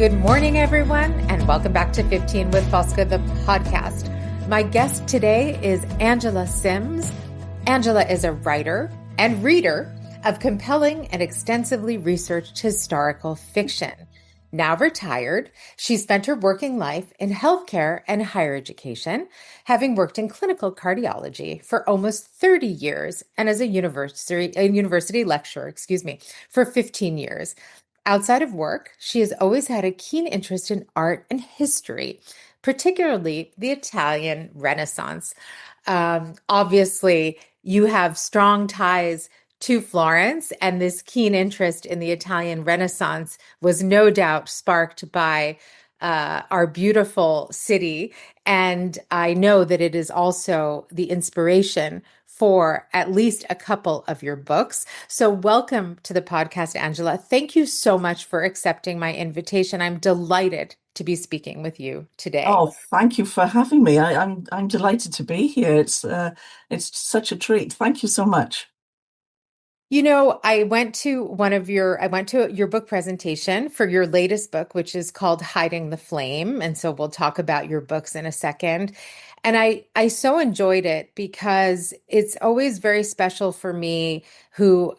Good morning, everyone, and welcome back to 15 with Fosca, the podcast. My guest today is Angela Sims. Angela is a writer and reader of compelling and extensively researched historical fiction. Now retired, she spent her working life in healthcare and higher education, having worked in clinical cardiology for almost 30 years and as a university lecturer, for 15 years. Outside of work, she has always had a keen interest in art and history, particularly the Italian Renaissance. Obviously, you have strong ties to Florence, and this keen interest in the Italian Renaissance was no doubt sparked by our beautiful city. And I know that it is also the inspiration for at least a couple of your books. So welcome to the podcast, Angela. Thank you so much for accepting my invitation. I'm delighted to be speaking with you today. Oh, thank you for having me. I'm delighted to be here. It's such a treat. Thank you so much. You know, I went to your book presentation for your latest book, which is called Hiding the Flame. And so we'll talk about your books in a second. And I so enjoyed it because it's always very special for me who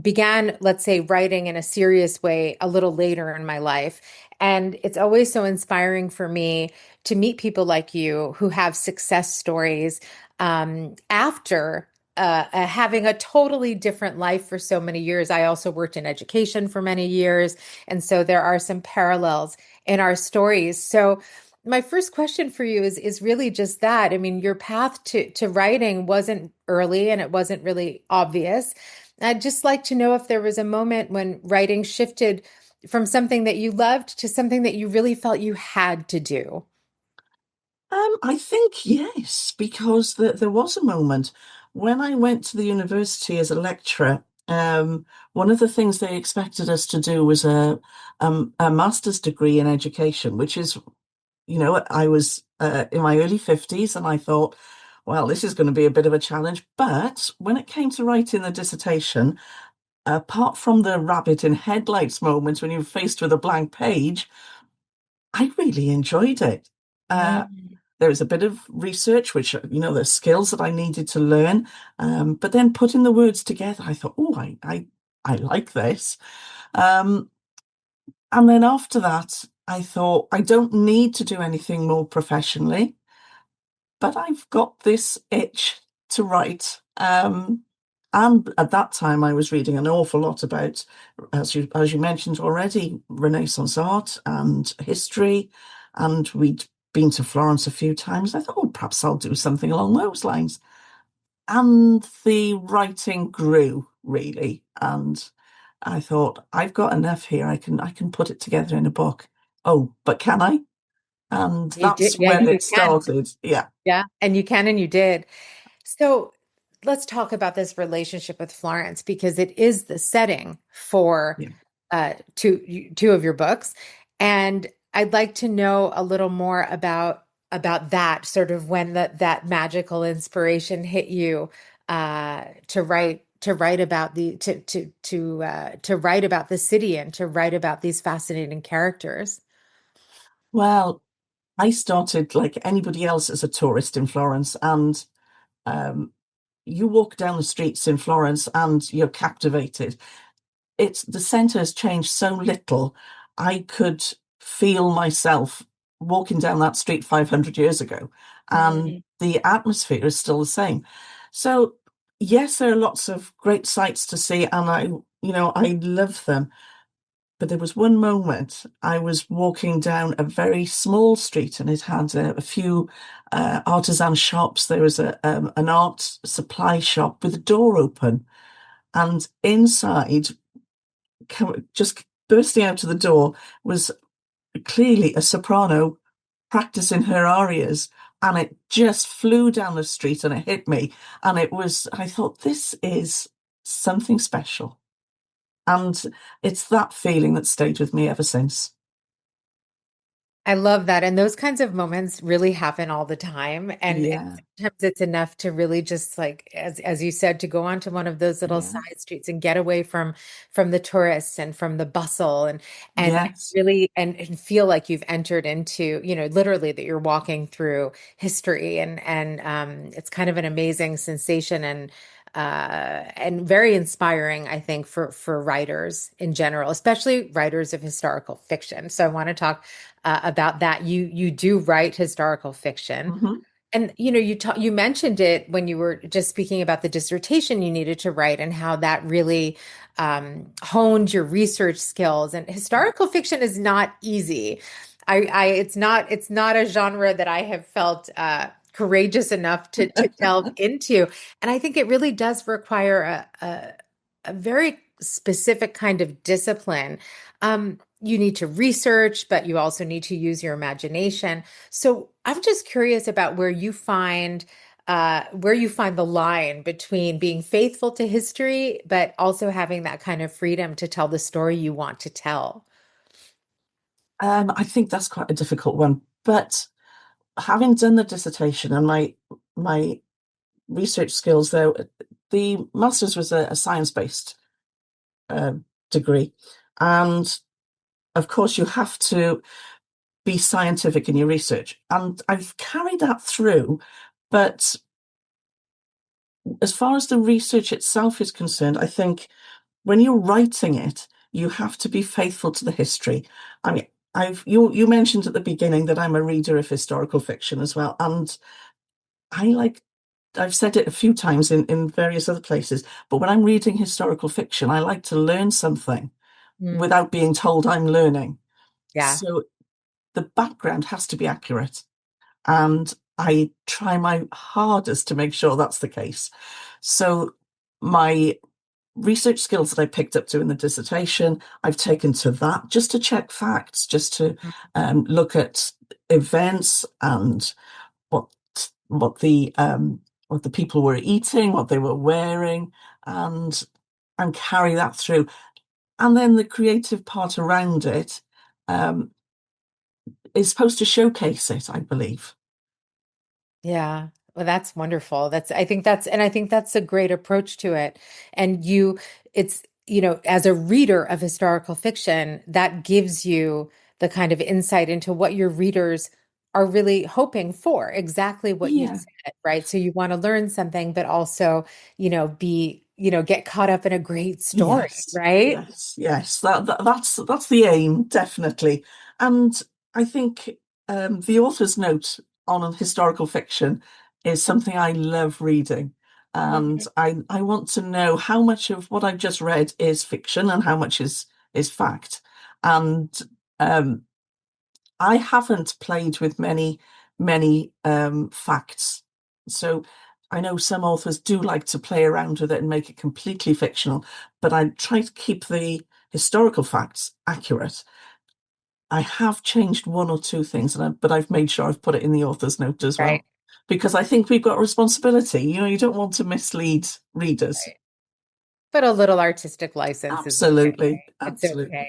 began, let's say, writing in a serious way a little later in my life. And it's always so inspiring for me to meet people like you who have success stories after having a totally different life for so many years. I also worked in education for many years. And so there are some parallels in our stories. So my first question for you is really just that. I mean, your path to writing wasn't early and it wasn't really obvious. I'd just like to know if there was a moment when writing shifted from something that you loved to something that you really felt you had to do. I think yes, because there was a moment when I went to the university as a lecturer. One of the things they expected us to do was a master's degree in education, which is, I was in my early 50s and I thought, well, this is going to be a bit of a challenge. But when it came to writing the dissertation, apart from the rabbit in headlights moment when you're faced with a blank page, I really enjoyed it. Uh, Mm. there was a bit of research, which, the skills that I needed to learn. But then putting the words together, I thought, oh, I like this. Um, and then after that, I thought, I don't need to do anything more professionally, but I've got this itch to write. And at that time, I was reading an awful lot about, as you mentioned already, Renaissance art and history, and we'd been to Florence a few times. I thought, oh, perhaps I'll do something along those lines. And the writing grew really, and I thought, I've got enough here. I can put it together in a book. Oh, but can I? And You did, that's yeah, when you it can. started. Yeah. Yeah, and you can and you did. So let's talk about this relationship with Florence because it is the setting for Yeah. two of your books, and I'd like to know a little more about that sort of when that magical inspiration hit you to write about to write about the city and to write about these fascinating characters. Well, I started like anybody else as a tourist in Florence, and um, you walk down the streets in Florence and you're captivated. It's the centre has changed so little. I could feel myself walking down that street 500 years ago, and Mm. the atmosphere is still the same. So, yes, there are lots of great sights to see, and I love them. But there was one moment I was walking down a very small street and it had a few artisan shops. There was an art supply shop with a door open, and inside, just bursting out of the door, was clearly a soprano practicing her arias. And it just flew down the street and it hit me. And I thought, this is something special. And it's that feeling that stayed with me ever since. I love that. And those kinds of moments really happen all the time. And Yeah, sometimes it's enough to really just like, as you said, to go onto one of those little yeah, side streets and get away from the tourists and from the bustle and yes, really and feel like you've entered into, literally that you're walking through history and it's kind of an amazing sensation and very inspiring, I think, for writers in general, especially writers of historical fiction. So I want to talk about that. You do write historical fiction, hmm and you mentioned it when you were just speaking about the dissertation you needed to write and how that really honed your research skills. And historical fiction is not easy. It's not a genre that I have felt courageous enough to delve into, and I think it really does require a very specific kind of discipline. You need to research, but you also need to use your imagination. So I'm just curious about where you find the line between being faithful to history, but also having that kind of freedom to tell the story you want to tell. I think that's quite a difficult one. But having done the dissertation and my research skills, though, the master's was a science-based uh, degree, and of course you have to be scientific in your research, and I've carried that through. But as far as the research itself is concerned, I think when you're writing it, you have to be faithful to the history. I mean, you mentioned at the beginning that I'm a reader of historical fiction as well, and I like I've said it a few times in various other places, but when I'm reading historical fiction, I like to learn something Mm, without being told I'm learning. yeah. So the background has to be accurate, and I try my hardest to make sure that's the case. So my research skills that I picked up doing the dissertation, I've taken to that just to check facts, just to look at events and what what the what the people were eating, what they were wearing, and carry that through. And then the creative part around it um, is supposed to showcase it, I believe. Yeah. Well, that's wonderful. I think that's a great approach to it. And as a reader of historical fiction, that gives you the kind of insight into what your readers are really hoping for, exactly what you Yeah. said, right? So you want to learn something, but also, get caught up in a great story, Yes, right? yes. That's the aim, definitely. And I think the author's note on a historical fiction is something I love reading. And Mhm. I want to know how much of what I've just read is fiction and how much is fact. And um, I haven't played with many facts. So I know some authors do like to play around with it and make it completely fictional, but I try to keep the historical facts accurate. I have changed one or two things, but I've made sure I've put it in the author's note as Right. well, because I think we've got a responsibility. You don't want to mislead readers. Right. But a little artistic license is okay. Absolutely, It's okay. absolutely.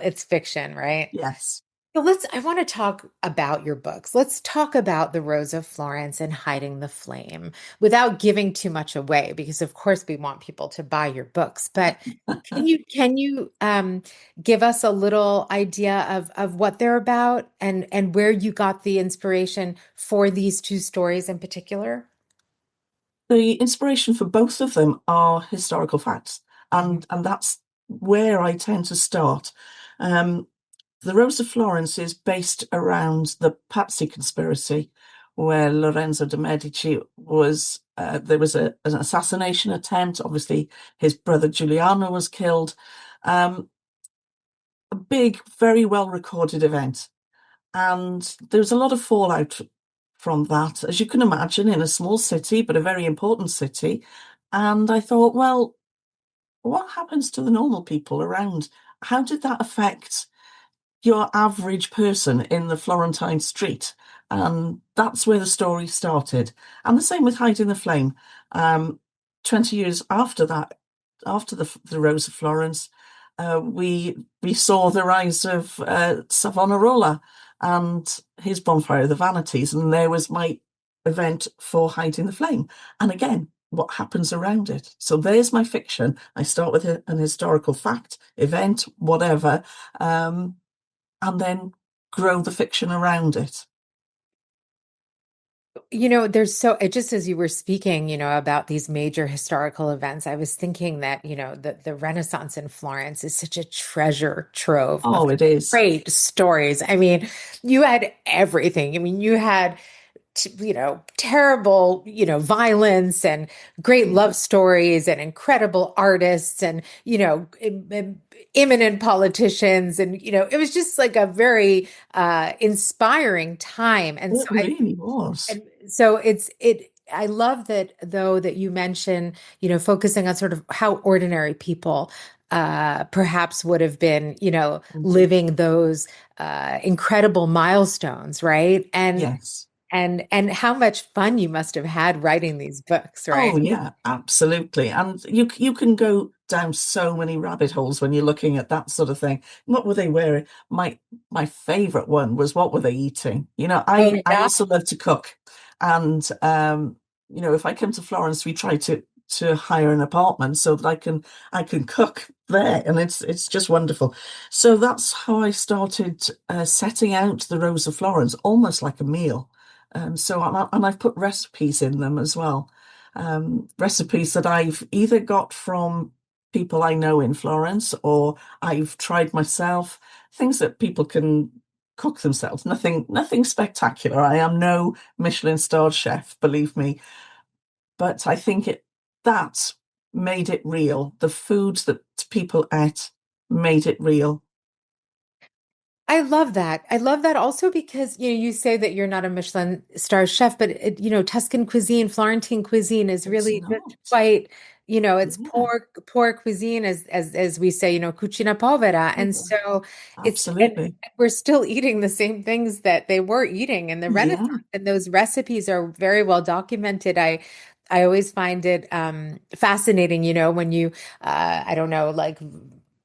It's fiction, right? Yes. So I want to talk about your books. Let's talk about The Rose of Florence and Hiding the Flame without giving too much away, because of course we want people to buy your books. But can you give us a little idea of what they're about and where you got the inspiration for these two stories in particular? The inspiration for both of them are historical facts, Mhm. and that's where I tend to start. Um, the Rose of Florence is based around the Pazzi conspiracy, where Lorenzo de' Medici was there was an assassination attempt. Obviously, his brother Giuliano was killed. Um, a big, very well recorded event. And there was a lot of fallout from that, as you can imagine, in a small city, but a very important city. And I thought, well, what happens to the normal people around? How did that affect your average person in the Florentine street? And that's where the story started. And the same with Hiding the Flame. Um, 20 years after that, after the Rose of Florence, we saw the rise of Savonarola and his Bonfire of the Vanities, and there was my event for Hiding the Flame. And again, what happens around it. So there's my fiction. I start with an historical fact, event, whatever, and then grow the fiction around it. There's just as you were speaking, about these major historical events, I was thinking that, the Renaissance in Florence is such a treasure trove of Oh, it is. great stories. I mean, you had everything. I mean, you had terrible, violence and great Yeah, love stories and incredible artists and, eminent politicians. And, it was just like a very inspiring time. And it really was. I love that though that you mention, focusing on sort of how ordinary people perhaps would have been, Mhm. living those incredible milestones, right? Yes. And how much fun you must have had writing these books, Oh right? yeah, absolutely. And you can go down so many rabbit holes when you're looking at that sort of thing. What were they wearing? My favorite one was what were they eating? Oh I yeah. also love to cook. And if I come to Florence, we try to hire an apartment so that I can cook there, and it's just wonderful. So that's how I started setting out the Rose of Florence, almost like a meal. And I've put recipes in them as well, recipes that I've either got from people I know in Florence or I've tried myself, things that people can cook themselves. Nothing spectacular. I am no Michelin starred chef, believe me, but I think that made it real. The foods that people ate made it real. I love that. I love that also because you say that you're not a Michelin star chef, but Tuscan cuisine, Florentine cuisine is It's really just not. quite, it's Yeah. poor cuisine as we say, cucina povera. And so and Absolutely. we're still eating the same things that they were eating in the Renaissance. Yeah. And those recipes are very well documented. I always find it fascinating, when I don't know, like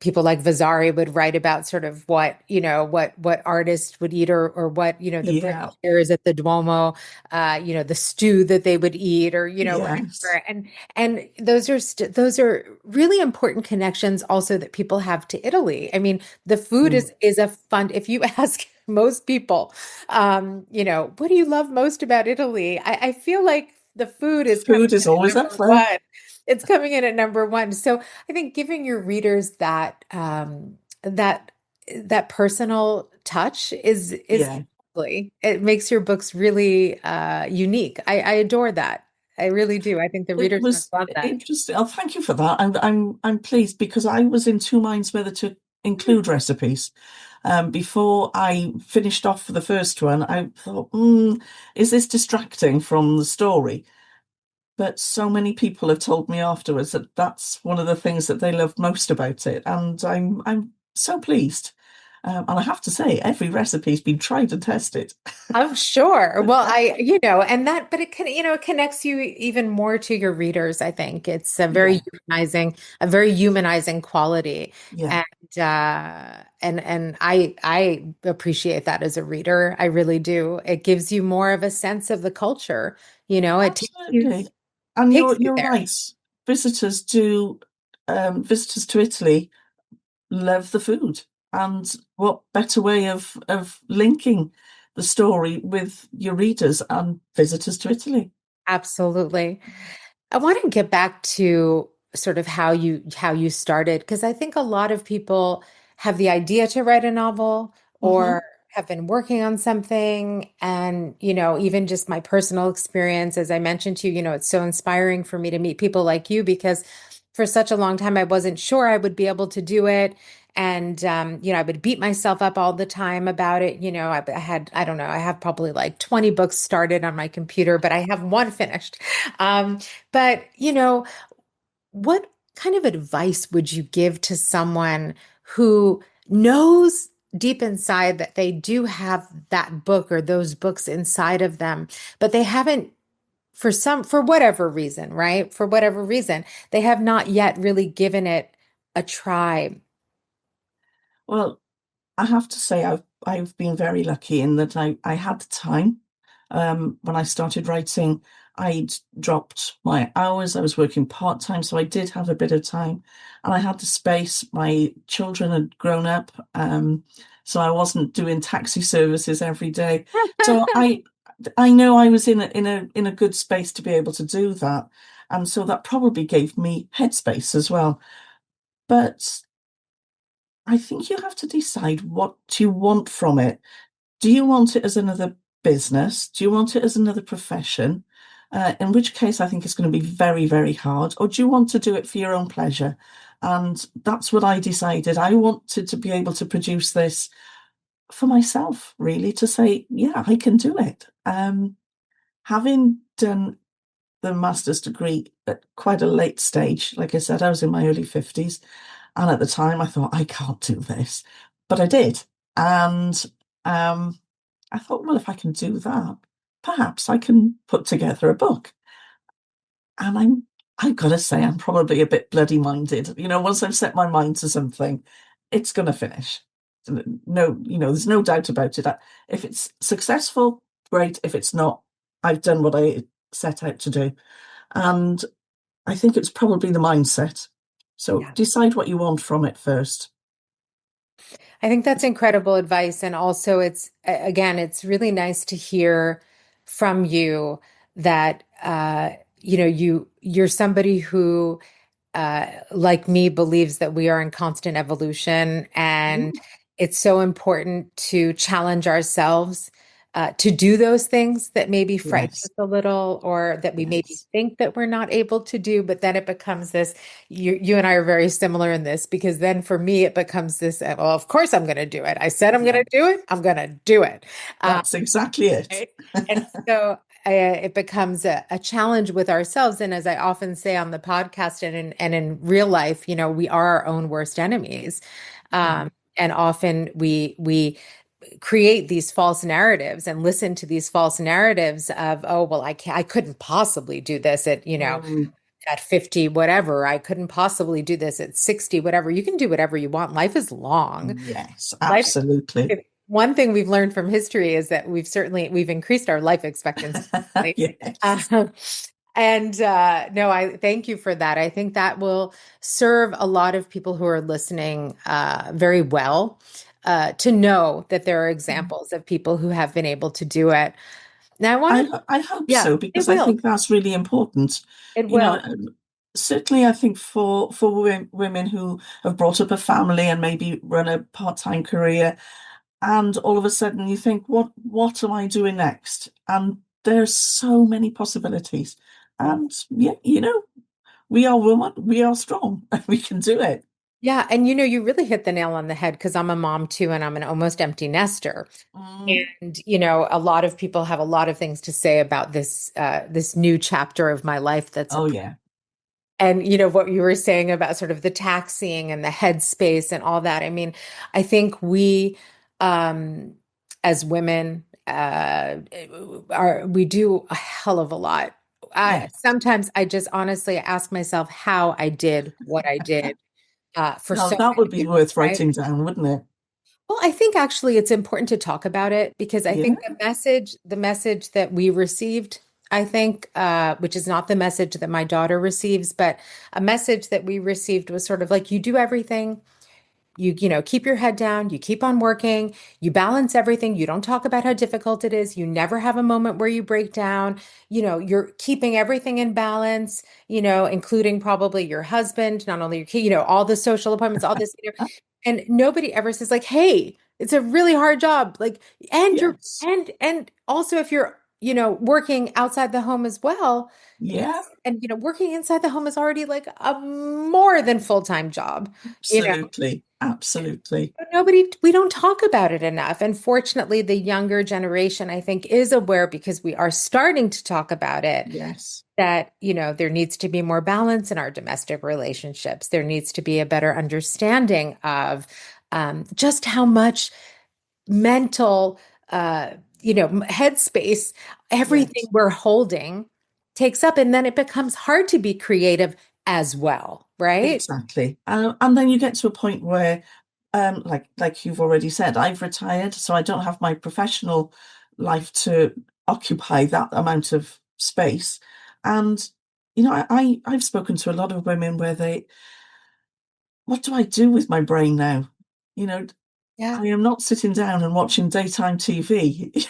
people like Vasari would write about sort of what, what artists would eat or what, the Yeah. bricklayers at the Duomo, the stew that they would eat or, Yes. whatever. And those are really important connections also that people have to Italy. I mean, the food Mm. is a fun, if you ask most people, what do you love most about Italy? I feel like the food is coming Food is in at always up number there. one. It's coming in at number one. So I think giving your readers that personal touch is Yeah. lovely. It makes your books really unique. I adore that. I really do. I think the It readers must was love that. interesting. Oh, thank you for that. I'm pleased because I was in two minds whether to include recipes. Before I finished off the first one, I thought, is this distracting from the story? But so many people have told me afterwards that that's one of the things that they love most about it, and I'm so pleased. And I have to say, every recipe's been tried and tested. I'm sure. Well, but it connects you even more to your readers, I think. It's Yeah, a very humanizing quality. yeah, And I appreciate that as a reader. I really do. It gives you more of a sense of the culture. It absolutely. And takes you you're there. right. Visitors do visitors to Italy love the food. And what better way of linking the story with your readers and visitors to Italy? Absolutely. I want to get back to sort of how you started because I think a lot of people have the idea to write a novel Hmm. or have been working on something and even just my personal experience as I mentioned to you, it's so inspiring for me to meet people like you because for such a long time I wasn't sure I would be able to do it and I would beat myself up all the time about it. I had I don't know, I have probably like 20 books started on my computer, but I have one finished. Um, but, what kind of advice would you give to someone who knows deep inside that they do have that book or those books inside of them, but they haven't, for whatever reason, right? For whatever reason, they have not yet really given it a try. Well, I have to say I've been very lucky in that I had the time. When I started writing, I'd dropped my hours. I was working part-time, so I did have a bit of time, and I had the space. My children had grown up, so I wasn't doing taxi services every day. So I know I was in a good space to be able to do that, and so that probably gave me headspace as well. But I think you have to decide what you want from it. Do you want it as another business? Do you want it as another profession? In which case, I think it's going to be very, very hard. Or do you want to do it for your own pleasure? And that's what I decided. I wanted to be able to produce this for myself, really, to say, yeah, I can do it. Having done the master's degree at quite a late stage, like I said, I was in my early 50s. And at the time, I thought, I can't do this. But I did. And um, I thought, well, if I can do that, perhaps I can put together a book. And I've got to say, I'm probably a bit bloody minded. Once I've set my mind to something, it's going to finish. No, there's no doubt about it. If it's successful, great. If it's not, I've done what I set out to do. And I think it's probably the mindset. So Yeah. decide what you want from it first. I think that's incredible advice. And also, again, it's really nice to hear from you that, you're somebody who, like me, believes that we are in constant evolution. And Mm, it's so important to challenge ourselves to do those things that maybe frighten us yes, a little or that we maybe yes, think that we're not able to do. But then it becomes this, you and I are very similar in this because then for me, it becomes this, well, of course I'm going to do it. I said I'm going yeah, to do it. I'm going to do it. Um, that's exactly it. Right? And so it becomes a challenge with ourselves. And as I often say on the podcast and in real life, we are our own worst enemies. Mhm. And often we create these false narratives and listen to these false narratives of, oh, well, I couldn't possibly do this at, Mm, at 50, whatever. I couldn't possibly do this at 60, whatever. You can do whatever you want. Life is long. yes, Life absolutely. One thing we've learned from history is that we've increased our life expectancy. Yes. Um, and no, I thank you for that. I think that will serve a lot of people who are listening very well to know that there are examples of people who have been able to do it. Now, I want to, I hope yeah, so it because I will. think that's really important. It You know, will. um, Certainly I think for women who have brought up a family and maybe run a part-time career, and all of a sudden you think, what am I doing next? And there's so many possibilities. And yeah, we are women, we are strong, we can do it. Yeah. And you really hit the nail on the head because I'm a mom too, and I'm an almost empty nester. Mm. And a lot of people have a lot of things to say about this new chapter of my life that's Oh yeah. and what you were saying about sort of the taxiing and the headspace and all that. I mean, I think we um as women we do a hell of a lot. I Yes. sometimes I just honestly ask myself how I did what I did for Now so that would many be years, worth right? writing down, wouldn't it? Well, I think actually it's important to talk about it because I Yeah. think the message that we received, I think, which is not the message that my daughter receives, but a message that we received was sort of like you do everything, you keep your head down, you keep on working, you balance everything, you don't talk about how difficult it is, you never have a moment where you break down, you're keeping everything in balance, including probably your husband, not only your kid, all the social appointments, all this, and nobody ever says like, "Hey, it's a really hard job." Like, and you're Yes. and also if you're, working outside the home as well, Yeah. and working inside the home is already like a more than full-time job, you know. Absolutely. Absolutely. But we don't talk about it enough. And fortunately, the younger generation, I think, is aware because we are starting to talk about it Yes. that, there needs to be more balance in our domestic relationships. There needs to be a better understanding of just how much mental, headspace everything Yes. we're holding takes up. And then it becomes hard to be creative as well, right? Exactly. And then you get to a point where like you've already said, I've retired, so I don't have my professional life to occupy that amount of space. And I've spoken to a lot of women where what do I do with my brain now? You know, Yeah. I am not sitting down and watching daytime TV.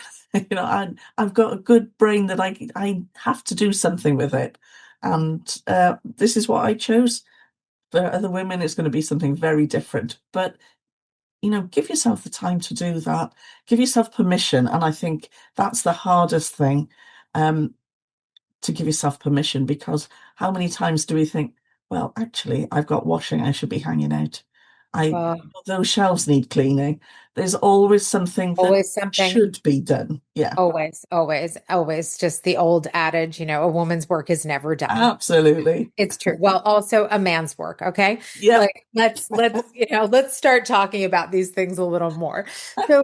I've got a good brain that I have to do something with it, and this is what I chose. For other women, it's going to be something very different. But give yourself the time to do that. Give yourself permission. And I think that's the hardest thing, um, to give yourself permission, because how many times do we think, well, actually, I've got washing, I should be hanging out. Uh, Those shelves need cleaning. There's always something that Always something. should be done. Yeah, Always, always, always. Just the old adage, a woman's work is never done. absolutely. It's true. Well, also a man's work, okay? Yep. Like let's start talking about these things a little more. So,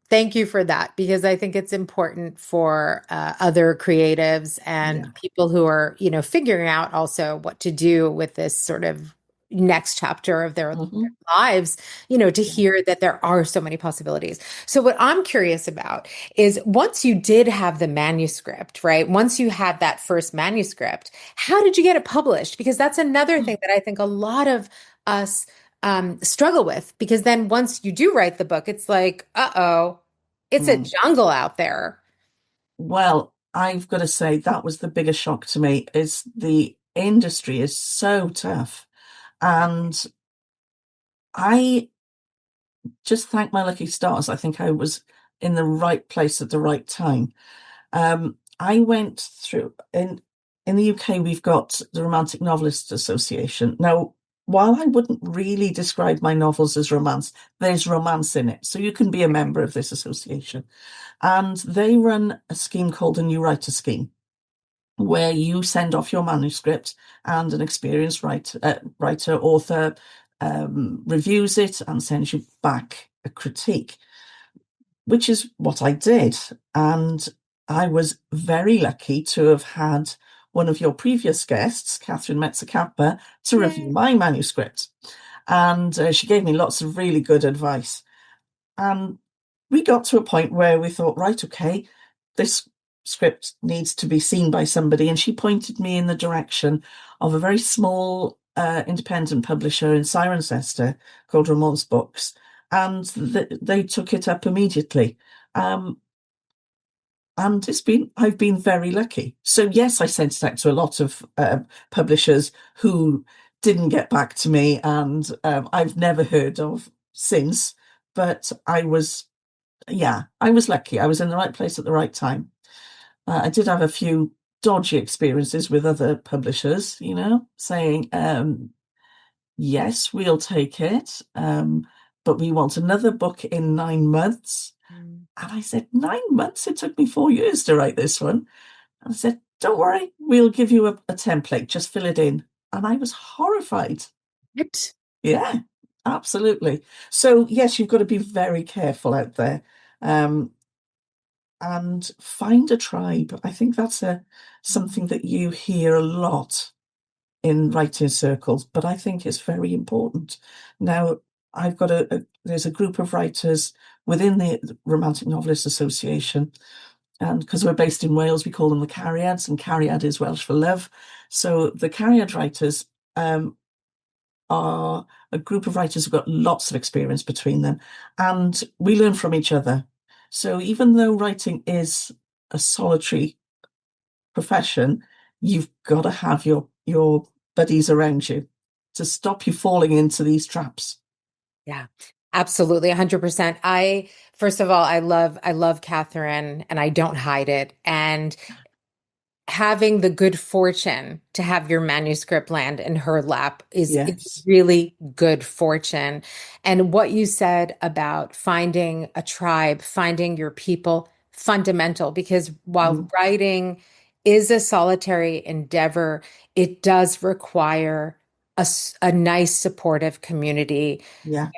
thank you for that because I think it's important for other creatives and Yeah. people who are, figuring out also what to do with this sort of next chapter of their Hmm. lives, to Yeah. hear that there are so many possibilities. So what I'm curious about is once you did have the manuscript, right? Once you had that first manuscript, how did you get it published? Because that's another thing that I think a lot of us struggle with. Because then once you do write the book, it's like, uh-oh, it's a Mm. jungle out there. Well, I've got to say that was the biggest shock to me is the industry is so tough. And I just thank my lucky stars. I think I was in the right place at the right time. I went through in the UK, we've got the Romantic Novelists Association. Now, while I wouldn't really describe my novels as romance, there's romance in it. So you can be a member of this association. And they run a scheme called the New Writer Scheme, where you send off your manuscript and an experienced writer, author reviews it and sends you back a critique, which is what I did. And I was very lucky to have had one of your previous guests, Catherine Metzer-Kappa, to review Yay. my manuscript. And she gave me lots of really good advice. And we got to a point where we thought, right, okay, this script needs to be seen by somebody. And she pointed me in the direction of a very small independent publisher in Cirencester called Ramon's Books. And they took it up immediately. Um, and I've been very lucky. So yes, I sent it out to a lot of publishers who didn't get back to me, and I've never heard of since. But I was lucky. I was in the right place at the right time. I did have a few dodgy experiences with other publishers, saying, yes, we'll take it, but we want another book in 9 months. Mm. And I said, 9 months? It took me 4 years to write this one. And I said, don't worry, we'll give you a template, just fill it in. And I was horrified. What? Yeah, absolutely. So, yes, you've got to be very careful out there. Um, and find a tribe. I think that's something that you hear a lot in writing circles, but I think it's very important. Now, I've got there's a group of writers within the Romantic Novelists Association, and because we're based in Wales, we call them the Cariads, and Cariad is Welsh for love. So the Cariad writers are a group of writers who've got lots of experience between them, and we learn from each other. So even though writing is a solitary profession, you've got to have your buddies around you to stop you falling into these traps. Yeah, absolutely, 100%. First of all, I love Catherine, and I don't hide it. And having the good fortune to have your manuscript land in her lap is Yes. really good fortune. And what you said about finding a tribe, finding your people, fundamental, because while Mm, writing is a solitary endeavor, it does require a nice supportive community, Yeah.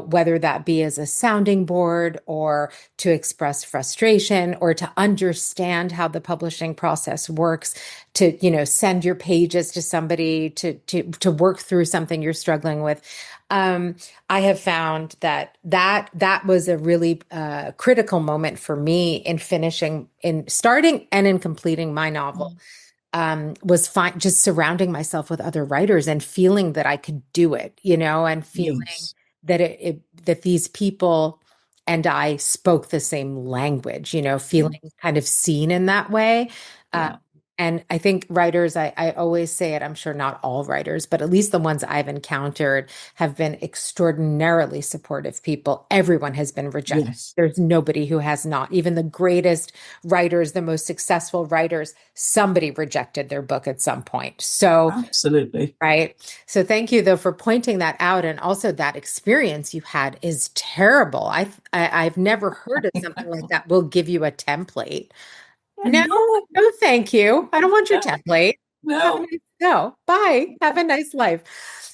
whether that be as a sounding board or to express frustration or to understand how the publishing process works, to, send your pages to somebody to work through something you're struggling with. Um, I have found that was a really critical moment for me in starting and in completing my novel. Mm. Was fine just surrounding myself with other writers and feeling that I could do it, and feeling Yes. that that these people and I spoke the same language, Mm. feeling kind of seen in that way. Uh, Yeah. and I think writers, I always say it, I'm sure not all writers, but at least the ones I've encountered have been extraordinarily supportive people. Everyone has been rejected. Yes. There's nobody who has not. Even the greatest writers, the most successful writers, somebody rejected their book at some point. So, Absolutely. right. So thank you though for pointing that out. And also that experience you had is terrible. I've never heard of something like that. We'll give you a template. No, No, no, thank you. I don't want your no, template. Have a no. nice, no, bye. Have a nice life.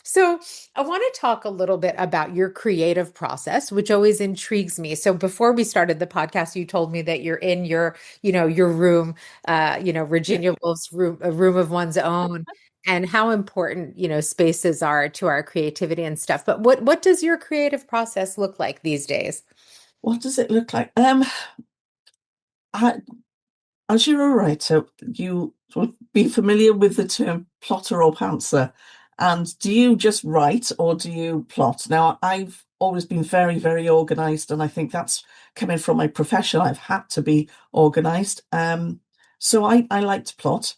So, I want to talk a little bit about your creative process, which always intrigues me. So, before we started the podcast, you told me that you're in your room, Yeah. Virginia Woolf's room, a room of one's own, and how important, spaces are to our creativity and stuff. But what does your creative process look like these days? What does it look like? I, as you're a writer, you would be familiar with the term plotter or pantser. And do you just write or do you plot? Now, I've always been very, very organized, and I think that's coming from my profession. I've had to be organized. So I like to plot,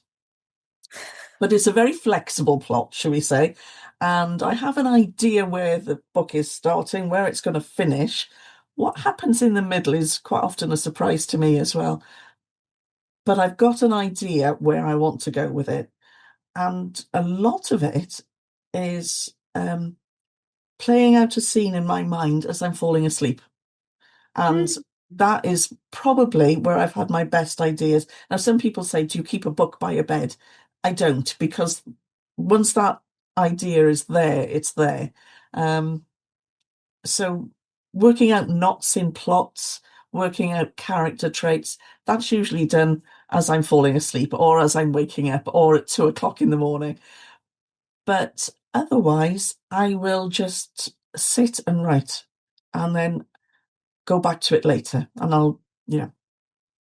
but it's a very flexible plot, shall we say. And I have an idea where the book is starting, where it's going to finish. What happens in the middle is quite often a surprise to me as well. But I've got an idea where I want to go with it. And a lot of it is playing out a scene in my mind as I'm falling asleep. And Mm. that is probably where I've had my best ideas. Now, some people say, do you keep a book by your bed? I don't, because once that idea is there, it's there. Um, so working out knots in plots, working out character traits, that's usually done as I'm falling asleep or as I'm waking up or at 2 o'clock in the morning. But otherwise, I will just sit and write and then go back to it later. And I'll,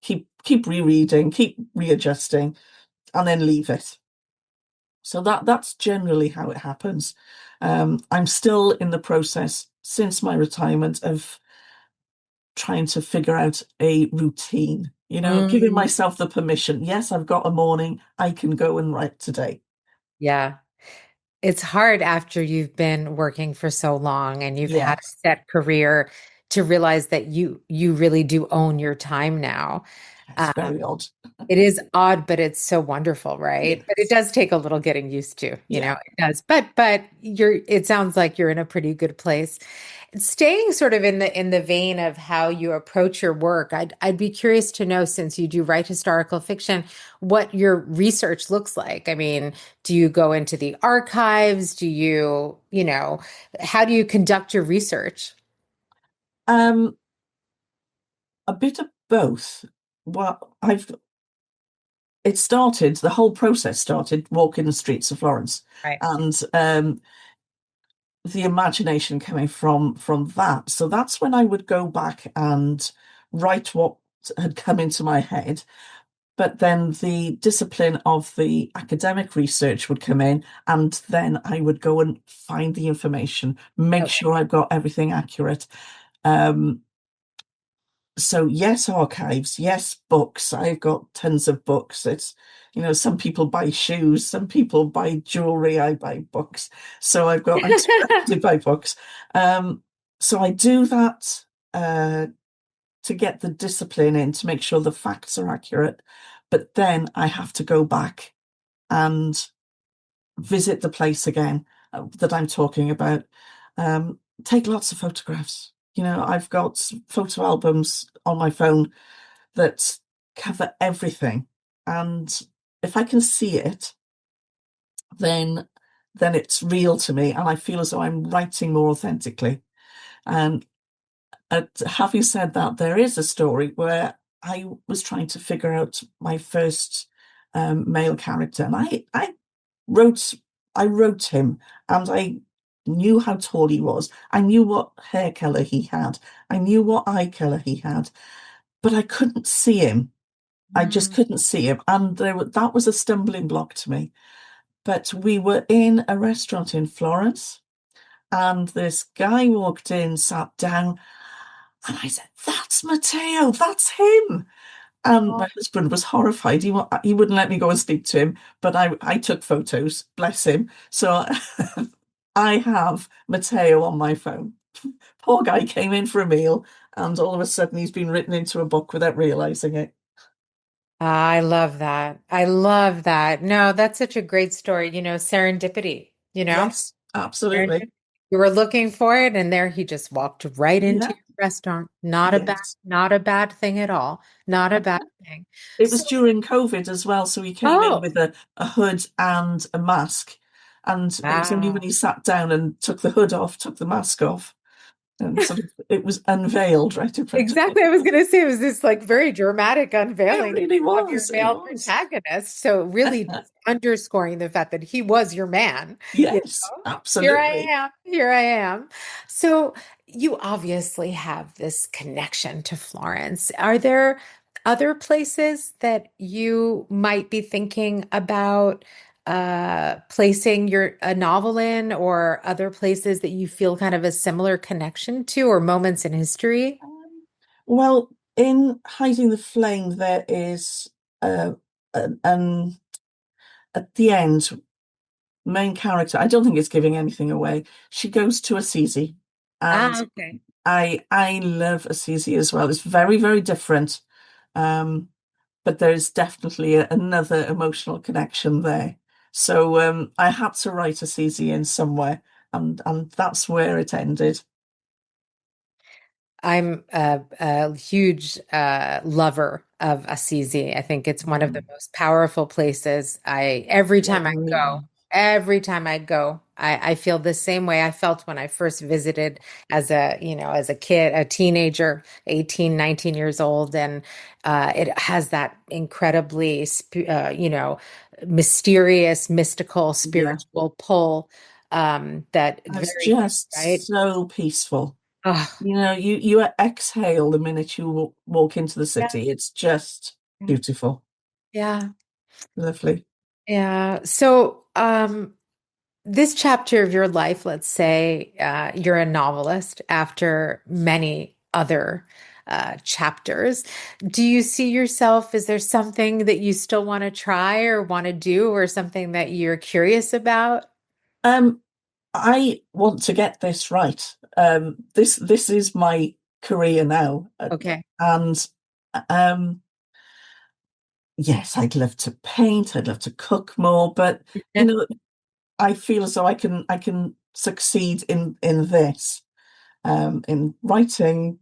keep rereading, keep readjusting, and then leave it. So that's generally how it happens. I'm still in the process since my retirement of trying to figure out a routine, giving Mm. myself the permission. Yes, I've got a morning, I can go and write today. Yeah. It's hard after you've been working for so long and you've had a Yes, set career to realize that you really do own your time now. it's Um, very odd. it is odd, but it's so wonderful, right? But it Yes, does take a little getting used to, yeah. it does. But it sounds like you're in a pretty good place. Staying sort of in the vein of how you approach your work, I'd be curious to know, since you do write historical fiction, what your research looks like. I mean, do you go into the archives? How do you conduct your research? Um, a bit of both. Well, the whole process started walking the streets of Florence, Right. and the imagination coming from that. So that's when I would go back and write what had come into my head. But then the discipline of the academic research would come in, and then I would go and find the information, make Okay. sure I've got everything accurate. Um, so yes, archives, yes, books. I've got tons of books. Some people buy shoes, some people buy jewelry. I buy books. So I'm surrounded by books. Um, so I do that to get the discipline in, to make sure the facts are accurate. But then I have to go back and visit the place again that I'm talking about. Take lots of photographs. I've got photo albums on my phone that cover everything. And if I can see it, then then it's real to me, and I feel as though I'm writing more authentically. And having said that, there is a story where I was trying to figure out my first male character, and wrote I wrote him, and I knew how tall he was. I knew what hair color he had. I knew what eye color he had, but I couldn't see him. I just Mm. couldn't see him, and that was a stumbling block to me. But we were in a restaurant in Florence, and this guy walked in, sat down, and I said, "That's Matteo, that's him." And Oh, my husband was horrified. He wouldn't let me go and speak to him, but I took photos, bless him. So I have Matteo on my phone. Poor guy came in for a meal, and all of a sudden he's been written into a book without realizing it. I love that. I love that. No, that's such a great story. Serendipity, Yes, absolutely. serendipity. You were looking for it, and there he just walked right into Yeah, your restaurant. Not a bad, yes. not a bad thing at all. Not a bad thing. It So, was during COVID as well, so he came in oh, with a hood and a mask. And it was only when wow. he sat down and took the hood off, took the mask off, and sort of it was unveiled right in front of Exactly. me. I was going to say it was this like very dramatic It unveiling really of your was. It male was. protagonist. So really just underscoring the fact that he was your man. You Yes, Here I absolutely. am. Here I am. So you obviously have this connection to Florence. Are there other places that you might be thinking about placing your a novel in, or other places that you feel kind of a similar connection to, or moments in history? Well, in Hiding the Flame, there is uh, an at the end, main character. I don't think it's giving anything away. She goes to Assisi, and Ah, okay. I love Assisi as well. It's very, very different, um, but there's definitely another emotional connection there. So I had to write Assisi in somewhere, and that's where it ended. I'm a huge lover of Assisi. I think it's one of the Mm, most powerful places. it really, Every time I go, I feel the same way I felt when I first visited as a kid, a teenager, 18, 19 years old. And it has that incredibly, mysterious, mystical, yeah. spiritual pull that And it's very, right? just so peaceful. Oh, You exhale the minute you walk into the yeah. city. It's just beautiful, Yeah. lovely. Yeah. So, this chapter of your life, let's say, you're a novelist after many other chapters. Do you see yourself? Is there something that you still want to try or want to do, or something that you're curious about? Um, I want to get this right. This is my career now, Okay. and um, yes, I'd love to paint. I'd love to cook more, but you know, I feel as though I can succeed in this, in writing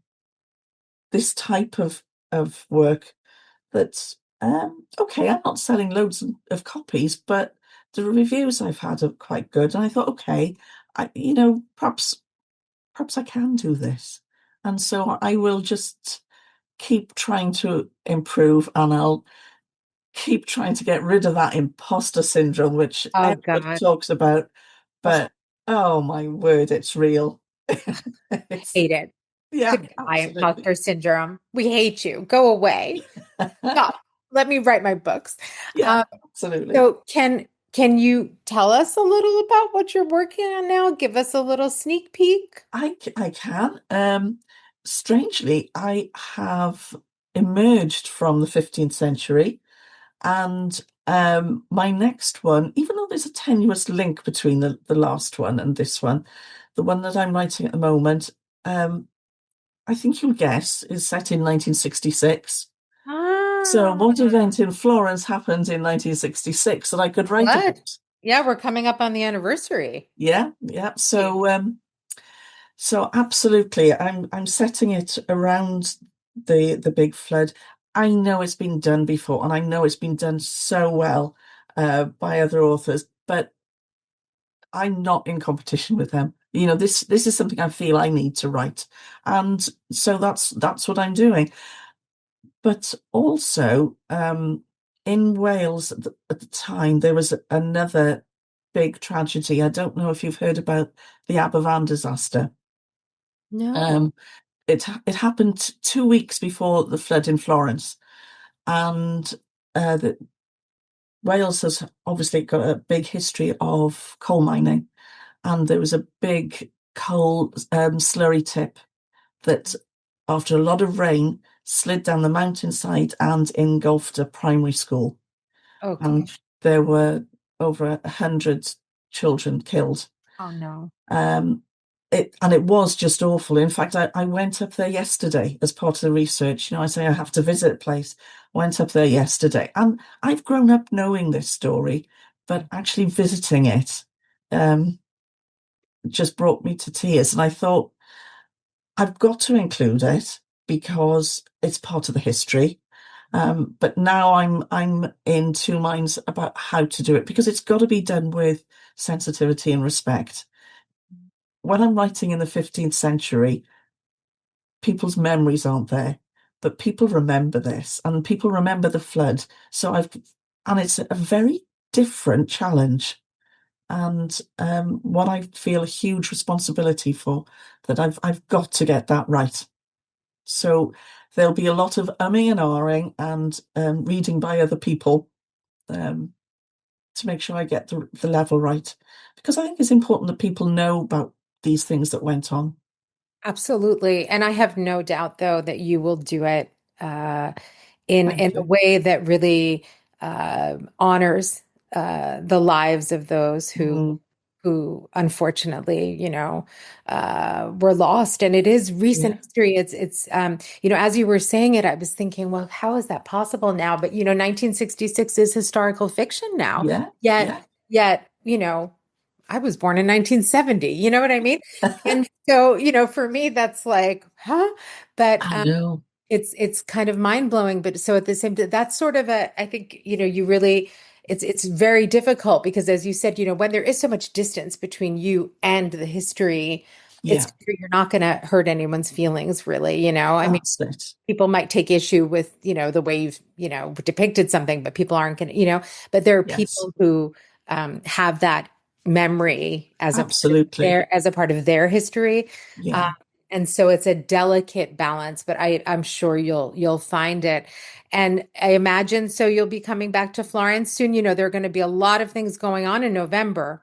this type of work. That's okay. I'm not selling loads of copies, but the reviews I've had are quite good, and I thought, okay, perhaps I can do this. And so I will just keep trying to improve, and I'll keep trying to get rid of that imposter syndrome, which Oh everybody God. talks about. Oh, But oh my word, it's real. It's, hate it. yeah, Goodbye, absolutely. imposter syndrome. We hate you. Go away. Stop. Let me write my books. Yeah, Um, absolutely. So can you tell us a little about what you're working on now? Give us a little sneak peek. I can. Strangely, I have emerged from the 15th century, and my next one, even though there's a tenuous link between the last one and this one, the one that I'm writing at the moment, um, I think you'll guess, is set in 1966. So, what Ah, event in Florence happened in 1966 that I could write what? about? Yeah, we're coming up on the anniversary. Yeah, yeah. Hey. So absolutely, I'm setting it around the big flood. I know it's been done before, and I know it's been done so well by other authors, but I'm not in competition with them. This is something I feel I need to write. And so that's what I'm doing. But also, in Wales at the time, there was another big tragedy. I don't know if you've heard about the Aberfan disaster. No. Um, it happened 2 weeks before the flood in Florence, and Wales has obviously got a big history of coal mining, and there was a big coal slurry tip that, after a lot of rain, slid down the mountainside and engulfed a primary school. Okay. And there were over 100 children killed. Oh no. Um, it was just awful. In fact, I went up there yesterday as part of the research. I say I have to visit a place. Went up there yesterday, and I've grown up knowing this story, but actually visiting it um, just brought me to tears. And I thought, I've got to include it because it's part of the history. But now I'm in two minds about how to do it because it's got to be done with sensitivity and respect. When I'm writing in the 15th century, people's memories aren't there, but people remember this and people remember the flood. And it's a very different challenge and one I feel a huge responsibility for, that I've got to get that right. So there'll be a lot of umming and ahhing and reading by other people um, to make sure I get the level right. Because I think it's important that people know about these things that went on. Absolutely. And I have no doubt, though, that you will do it in Thank a you. way that really honors the lives of those Mm, who unfortunately, were lost. And it is recent yeah, history. It's as you were saying it, I was thinking, well, how is that possible now? But 1966 is historical fiction now. yeah, Yet, yeah. yet, I was born in 1970. You know what I mean? And so, for me, that's like, huh? But I know. it's kind of mind blowing, but so at the same time, that's sort of I think, you really, it's very difficult because as you said, when there is so much distance between you and the history, Yeah, you're not going to hurt anyone's feelings really, I mean, that's it. people might take issue with, the way you've, depicted something, but people aren't going to, but there are Yes, people who have that memory absolutely. as a part of their history. Um, Yeah. and so it's a delicate balance, but I'm sure you'll find it. And I imagine so you'll be coming back to Florence soon. There are going to be a lot of things going on in November.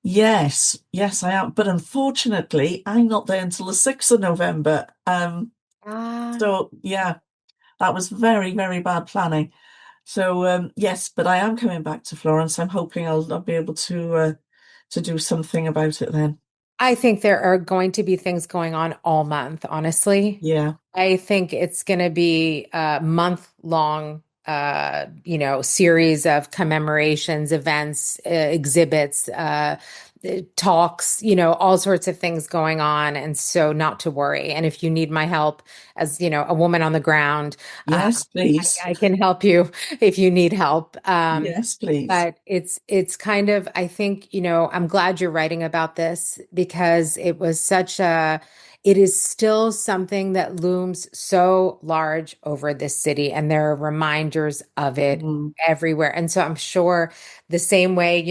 Yes, yes, I am. But unfortunately, I'm not there until the 6th of November. Ah, So yeah, that was very, very bad planning. So yes, but I am coming back to Florence. I'm hoping I'll be able to do something about it then. I think there are going to be things going on all month, honestly. Yeah, I think it's going to be a month long, series of commemorations, events, exhibits, talks, all sorts of things going on. And so not to worry. And if you need my help as, a woman on the ground, uh, yes, please. I can help you if you need help. Yes, please. But it's kind of, I think, I'm glad you're writing about this because it is still something that looms so large over this city, and there are reminders of it Mm, everywhere. And so I'm sure the same way,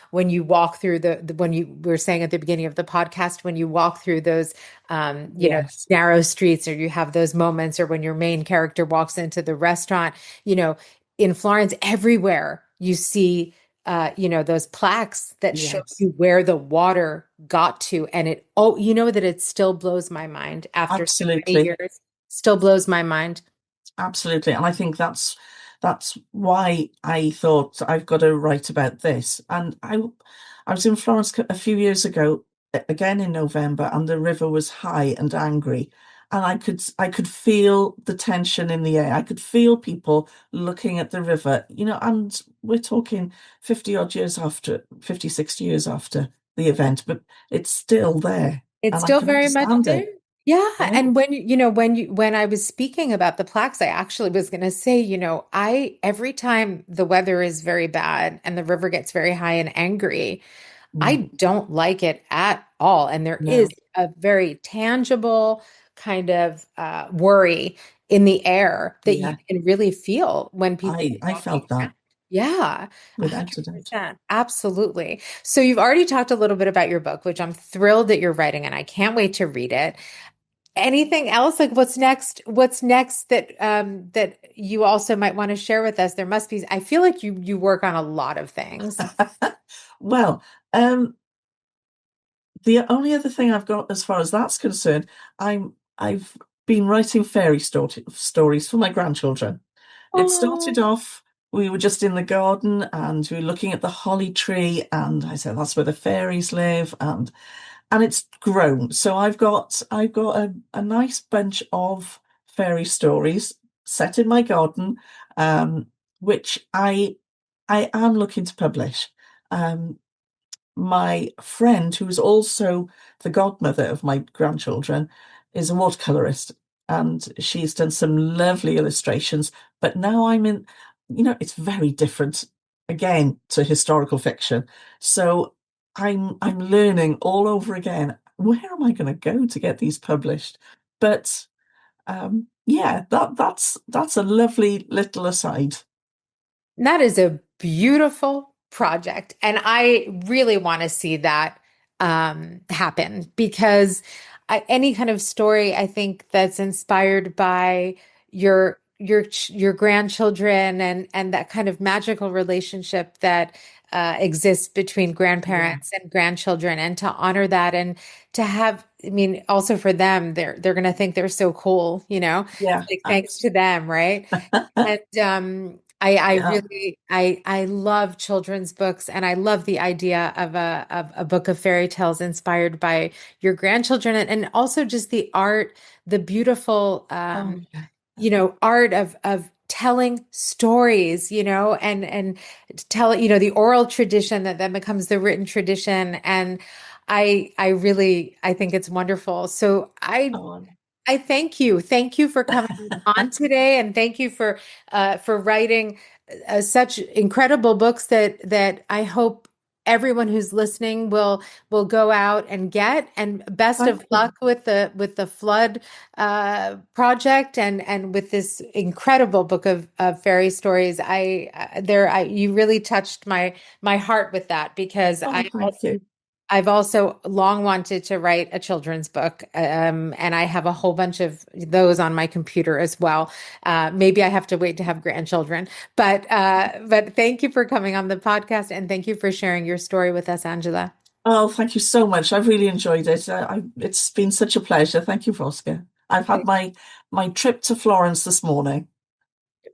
when you walk through when you were saying at the beginning of the podcast, when you walk through those, yes, narrow streets, or you have those moments, or when your main character walks into the restaurant, you know, in Florence, everywhere you see, those plaques that show yes, you where the water got to. And that it still blows my mind after so many absolutely. years, still blows my mind. Absolutely. And I think that's why I thought I've got to write about this. And I was in Florence a few years ago, again in November, and the river was high and angry. And I could feel the tension in the air. I could feel people looking at the river, and we're talking 50 odd years after, 50, 60 years after the event, but it's still there. It's And I still can very much understand there. it. Yeah, Yeah. and when I was speaking about the plaques, I actually was going to say, I every time the weather is very bad and the river gets very high and angry, Mm, I don't like it at all. And there is no, a very tangible kind of worry in the air that you yeah, can really feel when people I are walking felt that around. Yeah, without a doubt. 100%. Absolutely. So you've already talked a little bit about your book, which I'm thrilled that you're writing, and I can't wait to read it. Anything else? Like what's next? What's next that that you also might want to share with us? There must be, I feel like you work on a lot of things. Well, um, the only other thing I've got as far as that's concerned, I've been writing stories for my grandchildren. It started Oh, off, we were just in the garden and we were looking at the holly tree, and I said that's where the fairies live, and it's grown. So I've got a nice bunch of fairy stories set in my garden, um, which I am looking to publish. Um, my friend, who is also the godmother of my grandchildren, is a watercolorist, and she's done some lovely illustrations. But now it's very different again to historical fiction. So I'm learning all over again. Where am I going to go to get these published? But yeah, that's a lovely little aside. that is a beautiful project. And I really want to see that happen because any kind of story I think that's inspired by your grandchildren and that kind of magical relationship that exists between Yeah, grandparents and grandchildren, and to honor that and to have, I mean, also for them, they're going to think they're so cool, yeah, like thanks to them, right? And I yeah. really I love children's books, and I love the idea of a book of fairy tales inspired by your grandchildren, and also just the art, the beautiful Oh yeah. art of telling stories, and tell, the oral tradition that then becomes the written tradition. And I really I think it's wonderful. So Oh, I thank you. Thank you for coming on today, and thank you for writing such incredible books that I hope everyone who's listening will go out and get. And best thank of you. luck with the flood project and with this incredible book of fairy stories. I you really touched my heart with that because Oh, thank you. I've also long wanted to write a children's book, and I have a whole bunch of those on my computer as well. Maybe I have to wait to have grandchildren, but thank you for coming on the podcast, and thank you for sharing your story with us, Angela. Oh, thank you so much. I've really enjoyed it. It's been such a pleasure. Thank you, Fosca. I've had my trip to Florence this morning.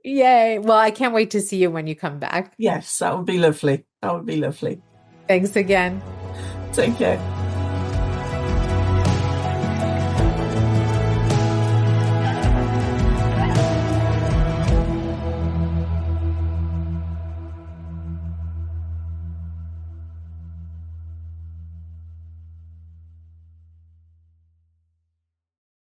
Yay! Well, I can't wait to see you when you come back. Yes, that would be lovely. That would be lovely. Thanks again. Take care.